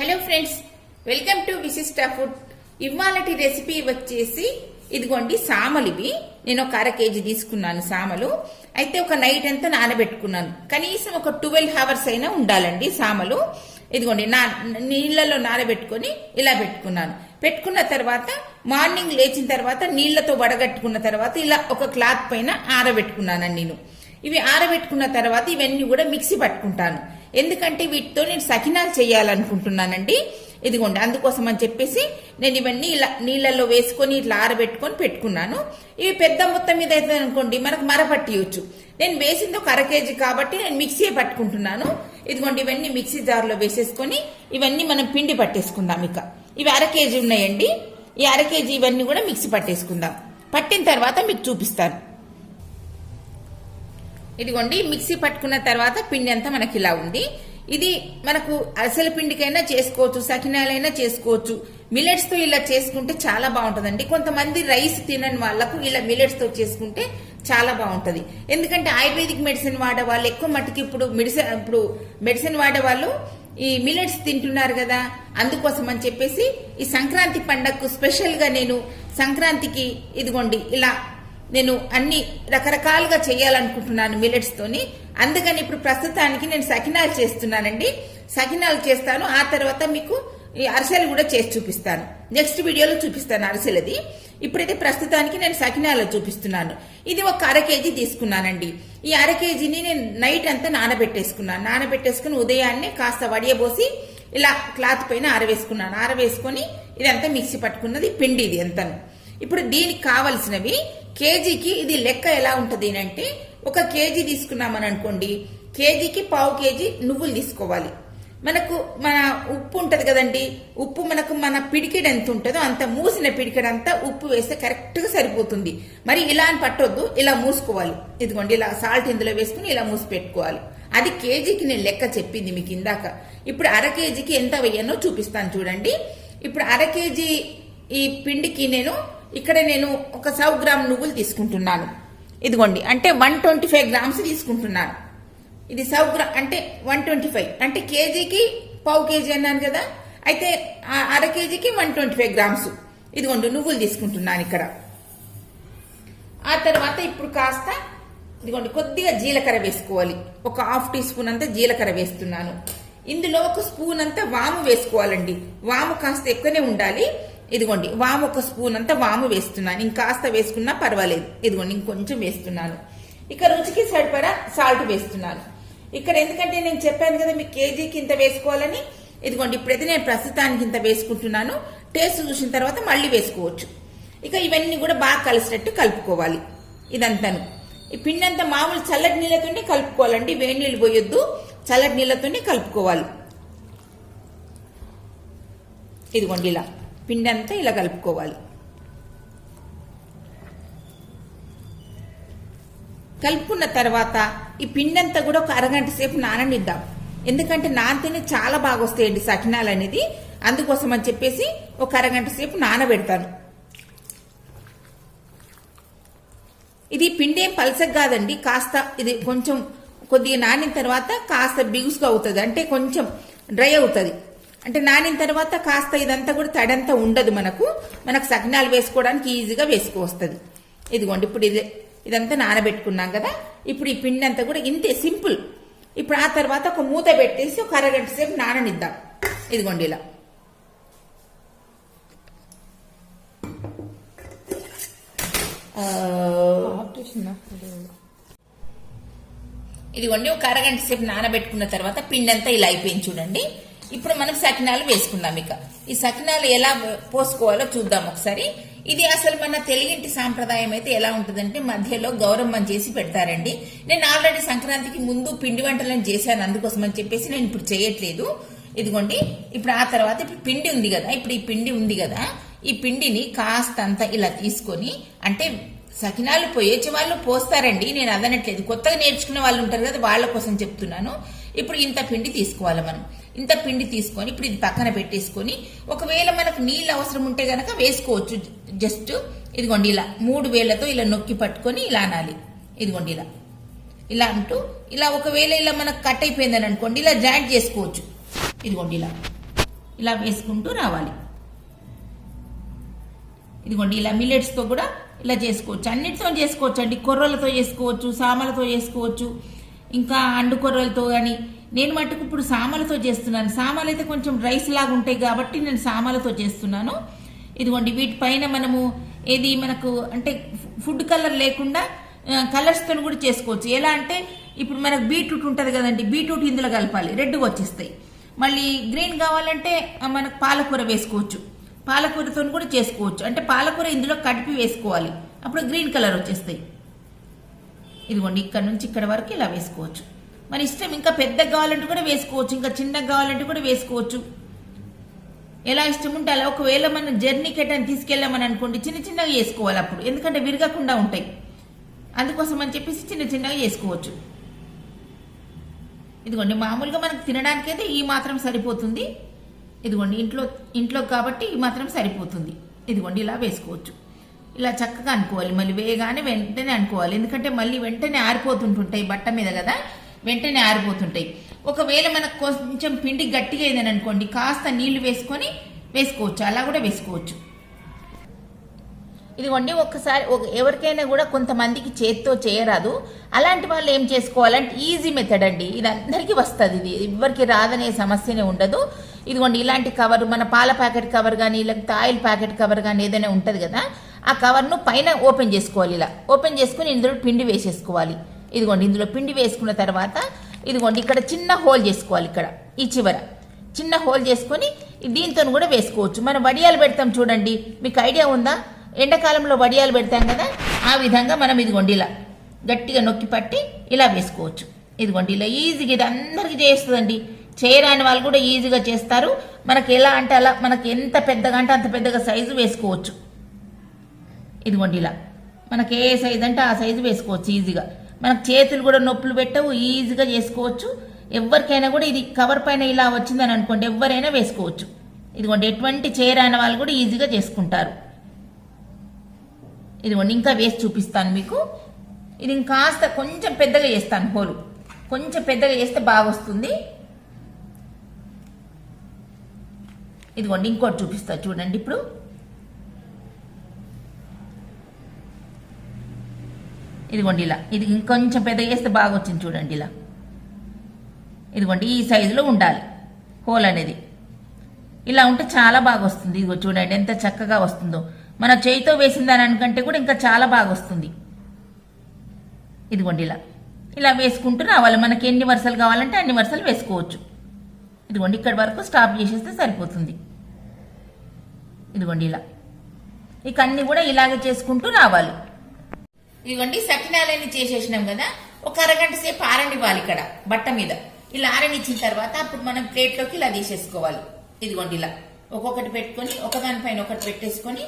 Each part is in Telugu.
హలో ఫ్రెండ్స్, వెల్కమ్ టు విశిష్ట ఫుడ్. ఇవాళటి రెసిపీ వచ్చేసి ఇదిగోండి సామలు. ఇవి నేను ఒక 1/2 kg తీసుకున్నాను సామలు. అయితే ఒక నైట్ అంతా నానబెట్టుకున్నాను. కనీసం ఒక 12 hours అయినా ఉండాలండి సామలు. ఇదిగోండి నీళ్లలో నానబెట్టుకొని ఇలా పెట్టుకున్నాను. పెట్టుకున్న తర్వాత మార్నింగ్ లేచిన తర్వాత నీళ్లతో వడగట్టుకున్న తర్వాత ఇలా ఒక క్లాత్ పైన ఆరబెట్టుకున్నాను నేను. ఇవి ఆరబెట్టుకున్న తర్వాత ఇవన్నీ కూడా మిక్సీ పట్టుకుంటాను. ఎందుకంటే వీటితో నేను సకినాలు చేయాలనుకుంటున్నానండి. ఇదిగోండి అందుకోసం అని చెప్పేసి నేను ఇవన్నీ ఇలా నీళ్లలో వేసుకొని ఇట్లా ఆరబెట్టుకొని పెట్టుకున్నాను. ఇవి పెద్ద మొత్తం మీద అయితే అనుకోండి మనకు మరపట్టియొచ్చు. నేను వేసింది ఒక 1/2 kg కాబట్టి నేను మిక్సీ పట్టుకుంటున్నాను. ఇదిగోండి ఇవన్నీ మిక్సీ జార్లో వేసేసుకొని ఇవన్నీ మనం పిండి పట్టేసుకుందాం. ఇవి 1/2 kg ఉన్నాయండి. ఈ 1/2 kg ఇవన్నీ కూడా మిక్సీ పట్టేసుకుందాం. పట్టిన తర్వాత మీకు చూపిస్తాను. ఇదిగోండి మిక్సీ పట్టుకున్న తర్వాత పిండి అంతా మనకి ఇలా ఉంది. ఇది మనకు అసలు పిండికైనా చేసుకోవచ్చు, సకినాలైనా చేసుకోవచ్చు. మిల్లెట్స్ తో ఇలా చేసుకుంటే చాలా బాగుంటుందండి. కొంతమంది రైస్ తినని వాళ్లకు ఇలా మిల్లెట్స్ తో చేసుకుంటే చాలా బాగుంటది. ఎందుకంటే ఆయుర్వేదిక్ మెడిసిన్ వాడే వాళ్ళు ఎక్కువ మట్టుకి ఇప్పుడు మెడిసిన్ వాడే వాళ్ళు ఈ మిల్లెట్స్ తింటున్నారు కదా. అందుకోసం అని చెప్పేసి ఈ సంక్రాంతి పండగకు స్పెషల్ గా నేను సంక్రాంతికి ఇదిగోండి ఇలా నేను అన్ని రకరకాలుగా చేయాలనుకుంటున్నాను మిల్లెట్స్ తోని. అందుకని ఇప్పుడు ప్రస్తుతానికి నేను సకినాలు చేస్తున్నానండి. సకినాలు చేస్తాను. ఆ తర్వాత మీకు ఈ అరిసెలు కూడా చేసి చూపిస్తాను. నెక్స్ట్ వీడియోలో చూపిస్తాను అరిసెలది. ఇప్పుడైతే ప్రస్తుతానికి నేను సకినాలు చూపిస్తున్నాను. ఇది ఒక 1/2 kg తీసుకున్నానండి. ఈ 1/2 kgని నేను నైట్ అంతా నానబెట్టేసుకున్నాను. నానబెట్టేసుకుని ఉదయాన్నే కాస్త వడియబోసి ఇలా క్లాత్ పైన ఆరవేసుకున్నాను. ఆరవేసుకొని ఇదంతా మిక్సీ పట్టుకున్నది పిండి ఇది ఎంతను. ఇప్పుడు దీనికి కావలసినవి కేజీకి ఇది లెక్క ఎలా ఉంటుంది అంటే, 1 kg తీసుకున్నామని అనుకోండి, కేజీకి 1/2 kg నువ్వులు తీసుకోవాలి. మనకు మన ఉప్పు ఉంటది కదండి, ఉప్పు మనకు మన పిడికెడు ఎంత ఉంటుందో అంత మూసిన పిడికెడంతా ఉప్పు వేస్తే కరెక్ట్ గా సరిపోతుంది. మరి ఇలా అని పట్టొద్దు, ఇలా మూసుకోవాలి. ఇదిగోండి ఇలా సాల్ట్ ఇందులో వేసుకుని ఇలా మూసి పెట్టుకోవాలి. అది కేజీకి నేను లెక్క చెప్పింది మీకు ఇందాక. ఇప్పుడు 1/2 kgకి ఎంత వేయనో చూపిస్తాను చూడండి. ఇప్పుడు 1/2 kg ఈ పిండికి నేను ఒక 100 గ్రామ్ నువ్వులు తీసుకుంటున్నాను. ఇదిగోండి అంటే 125 grams తీసుకుంటున్నాను. ఇది 100 గ్రామ్ అంటే 125 అంటే కేజీకి 1/2 kg అన్నాను కదా. అయితే 1/2 kgకి 125 grams ఇదిగోండి నువ్వులు తీసుకుంటున్నాను ఇక్కడ. ఆ తర్వాత ఇప్పుడు కాస్త ఇదిగోండి కొద్దిగా జీలకర్ర వేసుకోవాలి. ఒక 1/2 teaspoon అంతా జీలకర్ర వేస్తున్నాను. ఇందులో 1 స్పూన్ అంతా వాము వేసుకోవాలండి. వాము కాస్త ఎక్కువనే ఉండాలి. ఇదిగోండి వాము 1 స్పూన్ అంతా వాము వేస్తున్నాను. ఇంకాస్త వేసుకున్నా పర్వాలేదు. ఇదిగోండి ఇంకొంచెం వేస్తున్నాను. ఇక రుచికి సరిపడా సాల్ట్ వేస్తున్నాను. ఇక్కడ ఎందుకంటే నేను చెప్పాను కదా మీకు కేజీకి ఇంత వేసుకోవాలని. ఇదిగోండి ఇప్పుడైతే నేను ప్రస్తుతానికి ఇంత వేసుకుంటున్నాను. టేస్ట్ చూసిన తర్వాత మళ్ళీ వేసుకోవచ్చు. ఇక ఇవన్నీ కూడా బాగా కలిసినట్టు కలుపుకోవాలి. ఇదంతాను ఈ పిండి అంతా మామూలు చల్లటి నీళ్ళతోనే కలుపుకోవాలండి. వేడి నీళ్ళు పోయొద్దు, చల్లటి నీళ్ళతోనే కలుపుకోవాలి. ఇదిగోండి ఇలా పిండి అంతా ఇలా కలుపుకోవాలి. కలుపుకున్న తర్వాత ఈ పిండి అంతా కూడా ఒక 1/2 గంట సేపు నాననిద్దాం. ఎందుకంటే నానితేనే చాలా బాగా వస్తాయండి సకినాలు అనేది. అందుకోసం అని చెప్పేసి ఒక 1/2 గంట సేపు నానబెడతాను. ఇది పిండి ఏం పలసగా కాదండి. కాస్త ఇది కొంచెం కొద్దిగా నానిన తర్వాత కాస్త బిగుసుగా అవుతుంది. అంటే కొంచెం డ్రై అవుతుంది. అంటే నానిన తర్వాత కాస్త ఇదంతా కూడా తడంతా ఉండదు. మనకు సకినాలు వేసుకోవడానికి ఈజీగా వేసుకోవస్తుంది. ఇదిగోండి ఇప్పుడు ఇదంతా నానబెట్టుకున్నాం కదా. ఇప్పుడు ఈ పిండి అంతా కూడా ఇంతే సింపుల్. ఇప్పుడు ఆ తర్వాత ఒక మూత పెట్టేసి ఒక 1/2 గంట సేపు నాననిద్దాం. ఇదిగోండి ఇలా ఇదిగోండి ఒక 1/2 గంట సేపు నానబెట్టుకున్న తర్వాత పిండి అంతా ఇలా అయిపోయింది చూడండి. ఇప్పుడు మనం సకినాలు వేసుకుందాం. ఈ సకినాలు ఎలా పోసుకోవాలో చూద్దాం ఒకసారి. ఇది అసలు మన తెలుగింటి సాంప్రదాయం అయితే ఎలా ఉంటుందంటే మధ్యలో గౌరమ్మని చేసి పెడతారండి. నేను ఆల్రెడీ సంక్రాంతికి ముందు పిండి వంటలను చేశాను. అందుకోసం అని చెప్పేసి నేను ఇప్పుడు చేయట్లేదు. ఇదిగోండి ఇప్పుడు ఆ తర్వాత ఇప్పుడు పిండి ఉంది కదా. ఇప్పుడు ఈ పిండి ఉంది కదా, ఈ పిండిని కాస్త అంతా ఇలా తీసుకొని, అంటే సకినాలు పోయేచ్చే వాళ్ళు పోస్తారండి, నేను అదనట్లేదు. కొత్తగా నేర్చుకునే వాళ్ళు ఉంటారు కదా, వాళ్ళ కోసం చెప్తున్నాను. ఇప్పుడు ఇంత పిండి తీసుకోవాలి మనం. ఇంత పిండి తీసుకొని ఇప్పుడు ఇది పక్కన పెట్టేసుకొని, ఒకవేళ మనకు నీళ్ళు అవసరం ఉంటే గనక వేసుకోవచ్చు. జస్ట్ ఇదిగోండి ఇలా 3 వేళ్లతో ఇలా నొక్కి పట్టుకొని ఇలా అనాలి. ఇదిగోండి ఇలా అంటూ ఇలా ఒకవేళ ఇలా మనకు కట్ అయిపోయిందని అనుకోండి ఇలా జాయింట్ చేసుకోవచ్చు. ఇదిగోండి ఇలా ఇలా వేసుకుంటూ రావాలి. ఇదిగోండి ఇలా మిల్లెట్స్తో కూడా ఇలా చేసుకోవచ్చు, అన్నిటితో చేసుకోవచ్చు అండి. కొర్రలతో చేసుకోవచ్చు, సామలతో చేసుకోవచ్చు, ఇంకా అండు కొర్రలతో. కానీ నేను మట్టుకు ఇప్పుడు సామలతో చేస్తున్నాను. సామలు అయితే కొంచెం రైస్ లాగా ఉంటాయి కాబట్టి నేను సామలతో చేస్తున్నాను. ఇదిగోండి వీటిపైన మనము ఏది మనకు అంటే ఫుడ్ కలర్ లేకుండా కలర్స్తో కూడా చేసుకోవచ్చు. ఎలా అంటే ఇప్పుడు మనకు బీట్రూట్ ఉంటుంది కదండి, బీట్రూట్ ఇందులో కలపాలి, రెడ్గా వచ్చేస్తాయి. మళ్ళీ గ్రీన్ కావాలంటే మనకు పాలకూర వేసుకోవచ్చు, పాలకూరతో కూడా చేసుకోవచ్చు. అంటే పాలకూర ఇందులో కడిపి వేసుకోవాలి, అప్పుడు గ్రీన్ కలర్ వచ్చేస్తాయి. ఇదిగోండి ఇక్కడ నుంచి ఇక్కడ వరకు ఇలా వేసుకోవచ్చు. మన ఇష్టం, ఇంకా పెద్దగా కావాలంటే కూడా వేసుకోవచ్చు, ఇంకా చిన్నగా కావాలంటే కూడా వేసుకోవచ్చు. ఎలా ఇష్టం ఉంటే అలా. ఒకవేళ మనం జర్నీకి ఎటని తీసుకెళ్ళామని అనుకోండి చిన్న చిన్నగా చేసుకోవాలి అప్పుడు, ఎందుకంటే విరగకుండా ఉంటాయి. అందుకోసం అని చెప్పేసి చిన్న చిన్నగా చేసుకోవచ్చు. ఇదిగోండి మామూలుగా మనకు తినడానికి అయితే ఈ మాత్రం సరిపోతుంది. ఇదిగోండి ఇంట్లో కాబట్టి ఈ మాత్రం సరిపోతుంది. ఇదిగోండి ఇలా వేసుకోవచ్చు. ఇలా చక్కగా అనుకోవాలి, మళ్ళీ వేయగానే వెంటనే అనుకోవాలి, ఎందుకంటే మళ్ళీ వెంటనే ఆరిపోతుంటుంటాయి బట్ట మీద కదా, వెంటనే ఆరిపోతుంటాయి. ఒకవేళ మనకు కొంచెం పిండి గట్టిగా అయిందని అనుకోండి కాస్త నీళ్లు వేసుకొని వేసుకోవచ్చు, అలా కూడా వేసుకోవచ్చు. ఇదిగోండి ఒక్కసారి ఎవరికైనా కూడా కొంతమందికి చేత్తో చేయరాదు, అలాంటి వాళ్ళు ఏం చేసుకోవాలంటే ఈజీ మెథడ్ అండి, ఇది అందరికీ వస్తుంది, ఇది ఎవరికి రాదనే సమస్యనే ఉండదు. ఇదిగోండి ఇలాంటి కవర్, మన పాల ప్యాకెట్ కవర్ కానీ లేకపోతే ఆయిల్ ప్యాకెట్ కవర్ కానీ ఏదైనా ఉంటుంది కదా, ఆ కవర్ను పైన ఓపెన్ చేసుకోవాలి. ఇలా ఓపెన్ చేసుకుని ఇందులో పిండి వేసేసుకోవాలి. ఇదిగోండి ఇందులో పిండి వేసుకున్న తర్వాత ఇదిగోండి ఇక్కడ చిన్న హోల్ చేసుకోవాలి, ఇక్కడ ఈ చివర చిన్న హోల్ చేసుకొని దీంతో కూడా వేసుకోవచ్చు. మనం వడియాలు పెడతాం చూడండి, మీకు ఐడియా ఉందా? ఎండాకాలంలో వడియాలు పెడతాం కదా, ఆ విధంగా మనం ఇదిగోండి ఇలా గట్టిగా నొక్కి పట్టి ఇలా వేసుకోవచ్చు. ఇదిగోండి ఇలా ఈజీగా, ఇది అందరికీ చేస్తుందండి, చేయరాని వాళ్ళు కూడా ఈజీగా చేస్తారు. మనకి ఎలా అంటే అలా, మనకి ఎంత పెద్దగా అంటే అంత పెద్దగా సైజు వేసుకోవచ్చు. ఇదిగోండి ఇలా మనకి ఏ సైజు అంటే ఆ సైజు వేసుకోవచ్చు ఈజీగా. మనకు చేతులు కూడా నొప్పులు పెట్టవు, ఈజీగా చేసుకోవచ్చు. ఎవరికైనా కూడా ఇది కవర్ పైన ఇలా వచ్చిందని అనుకోండి ఎవరైనా వేసుకోవచ్చు. ఇదిగోండి ఎటువంటి చేయరాని వాళ్ళు కూడా ఈజీగా చేసుకుంటారు. ఇదిగోండి ఇంకా వేసి చూపిస్తాను మీకు. ఇది ఇంకాస్త కొంచెం పెద్దగా చేస్తాను, హోలు కొంచెం పెద్దగా చేస్తే బాగా వస్తుంది. ఇదిగోండి ఇంకోటి చూపిస్తా చూడండి. ఇప్పుడు ఇదిగోండి ఇలా, ఇది ఇంకొంచెం పెద్దగా చేస్తే బాగా వచ్చింది చూడండి. ఇలా ఇదిగోండి ఈ సైజులో ఉండాలి హోల్ అనేది, ఇలా ఉంటే చాలా బాగా వస్తుంది. ఇదిగో చూడండి ఎంత చక్కగా వస్తుందో, మన చేయితో వేసిన దానికంటే కూడా ఇంకా చాలా బాగా వస్తుంది. ఇదిగోండి ఇలా వేసుకుంటూ రావాలి. మనకి ఎన్ని వరుసలు కావాలంటే అన్ని వరుసలు వేసుకోవచ్చు. ఇదిగోండి ఇక్కడి వరకు స్టాప్ చేసేస్తే సరిపోతుంది. ఇదిగోండి ఇలా ఇక అన్ని కూడా ఇలాగే చేసుకుంటూ రావాలి. ఇదిగోండి సకినాలన్నీ చేసేసినాం కదా, ఒక అరగంట సేపు ఆరనివ్వాలి ఇక్కడ బట్ట మీద. ఇలా ఆరనిచ్చిన తర్వాత అప్పుడు మనం ప్లేట్లోకి ఇలా తీసేసుకోవాలి. ఇదిగోండి ఇలా ఒక్కొక్కటి పెట్టుకొని ఒకదానిపైన ఒకటి పెట్టేసుకొని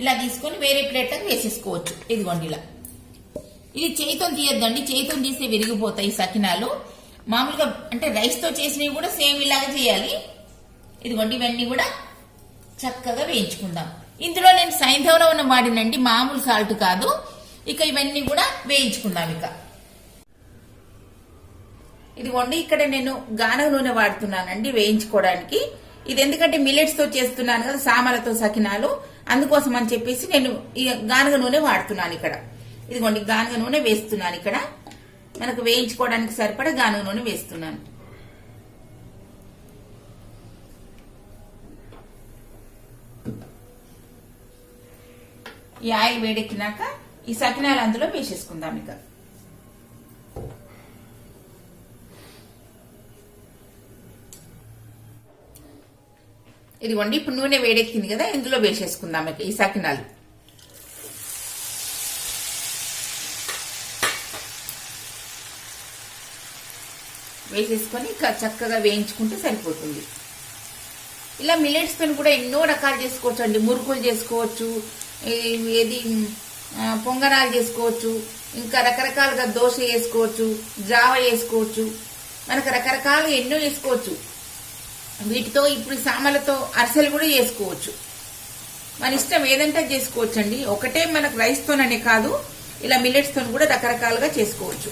ఇలా తీసుకొని వేరే ప్లేట్లకు వేసేసుకోవచ్చు. ఇదిగోండి ఇలా, ఇది చేయితో తీయద్దండి, చేయితో తీస్తే విరిగిపోతాయి సకినాలు. మామూలుగా అంటే రైస్తో చేసినవి కూడా సేమ్ ఇలాగే చేయాలి. ఇదిగోండి ఇవన్నీ కూడా చక్కగా వేయించుకుందాం. ఇందులో నేను సైంధవనం వాడినండి, మామూలు సాల్ట్ కాదు. ఇక ఇవన్నీ కూడా వేయించుకుందాం. ఇక ఇదిగోండి ఇక్కడ నేను గానుగ నూనె వాడుతున్నానండి వేయించుకోవడానికి. ఇది ఎందుకంటే మిల్లెట్స్ తో చేస్తున్నాను కదా, సామలతో సకినాలు, అందుకోసం అని చెప్పేసి నేను ఈ గానుగ నూనె వాడుతున్నాను ఇక్కడ. ఇదిగోండి గానుగ నూనె వేస్తున్నాను ఇక్కడ, మనకు వేయించుకోవడానికి సరిపడా గానుగ నూనె వేస్తున్నాను. ఈ ఆయిల్ వేడెక్కినాక ఈ సకినాలు అందులో వేసేసుకుందాం. ఇక ఇదిగోండి ఇప్పుడు నూనె వేడెక్కింది కదా, ఇందులో వేసేసుకుందాం ఇక ఈ సకినాలు. వేసేసుకొని చక్కగా వేయించుకుంటే సరిపోతుంది. ఇలా మిల్లెట్స్ తో కూడా ఎన్నో రకాలు చేసుకోవచ్చు అండి. మురుకులు చేసుకోవచ్చు, ఏది పొంగనాలు చేసుకోవచ్చు, ఇంకా రకరకాలుగా దోశ చేసుకోవచ్చు, జావ చేసుకోవచ్చు, మనకు రకరకాలుగా ఎన్నో చేసుకోవచ్చు. వీటితో ఇప్పుడు సామలతో అరిసెలు కూడా చేసుకోవచ్చు. మన ఇష్టం ఏదంటే చేసుకోవచ్చు అండి. ఒకటే మనకు రైస్ తోననే కాదు, ఇలా మిల్లెట్స్ తో కూడా రకరకాలుగా చేసుకోవచ్చు.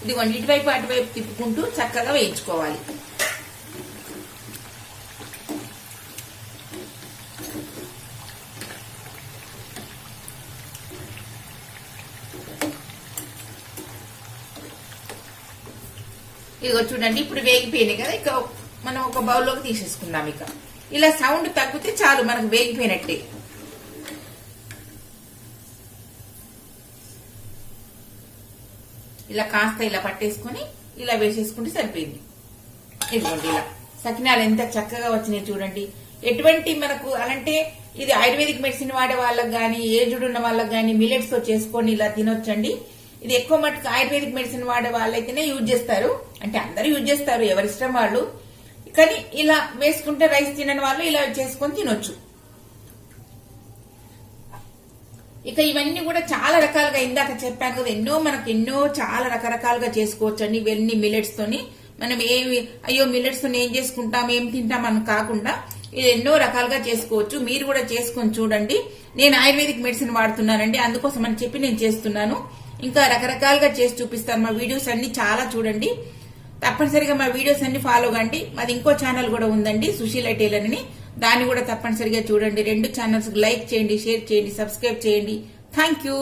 ఇదిగోండి ఇటువైపు అటువైపు తిప్పుకుంటూ చక్కగా వేయించుకోవాలి. ఇదిగో చూడండి ఇప్పుడు వేగిపోయినాయి కదా, ఇక మనం ఒక బౌల్లోకి తీసేసుకుందాం. ఇక ఇలా సౌండ్ తగ్గితే చాలు, మనకు వేగిపోయినట్టే. ఇలా కాస్త ఇలా పట్టేసుకుని ఇలా వేసేసుకుంటే సరిపోయింది. ఇదిగోండి ఇలా సకినాలు ఎంత చక్కగా వచ్చినాయి చూడండి. ఎటువంటి మనకు అలాంటే ఇది ఆయుర్వేదిక్ మెడిసిన్ వాడే వాళ్ళకి గానీ, ఏజ్డ్ ఉన్న వాళ్ళకి గానీ మిల్లెట్స్ తో చేసుకొని ఇలా తినొచ్చండి. ఇది ఎక్కువ మటుకు ఆయుర్వేదిక్ మెడిసిన్ వాడే వాళ్ళైతేనే యూజ్ చేస్తారు, అంటే అందరూ యూజ్ చేస్తారు, ఎవరిష్టం వాళ్ళు. కానీ ఇలా వేసుకుంటే రైస్ తినని వాళ్ళు ఇలా చేసుకొని తినొచ్చు. ఇక ఇవన్నీ కూడా చాలా రకాలుగా ఇందాక చెప్పాను కదా, ఎన్నో చాలా రకరకాలుగా చేసుకోవచ్చు అండి. ఇవన్నీ మిల్లెట్స్ తోని మనం అయ్యో మిల్లెట్స్ తో ఏం చేసుకుంటాం ఏం తింటాం అని కాకుండా ఇది ఎన్నో రకాలుగా చేసుకోవచ్చు. మీరు కూడా చేసుకొని చూడండి. నేను ఆయుర్వేదిక్ మెడిసిన్ వాడుతున్నానండి, అందుకోసం అని చెప్పి నేను చేస్తున్నాను. ఇంకా రకరకాలుగా చేసి చూపిస్తాను. మా వీడియోస్ అన్ని చాలా చూడండి. తప్పనిసరిగా మా వీడియోస్ అన్ని ఫాలో కండి. మాది ఇంకో ఛానల్ కూడా ఉందండి, సుశీల టైలర్ అని, దాన్ని కూడా తప్పనిసరిగా చూడండి. 2 ఛానల్స్ లైక్ చేయండి, షేర్ చేయండి, సబ్స్క్రైబ్ చేయండి. Thank you.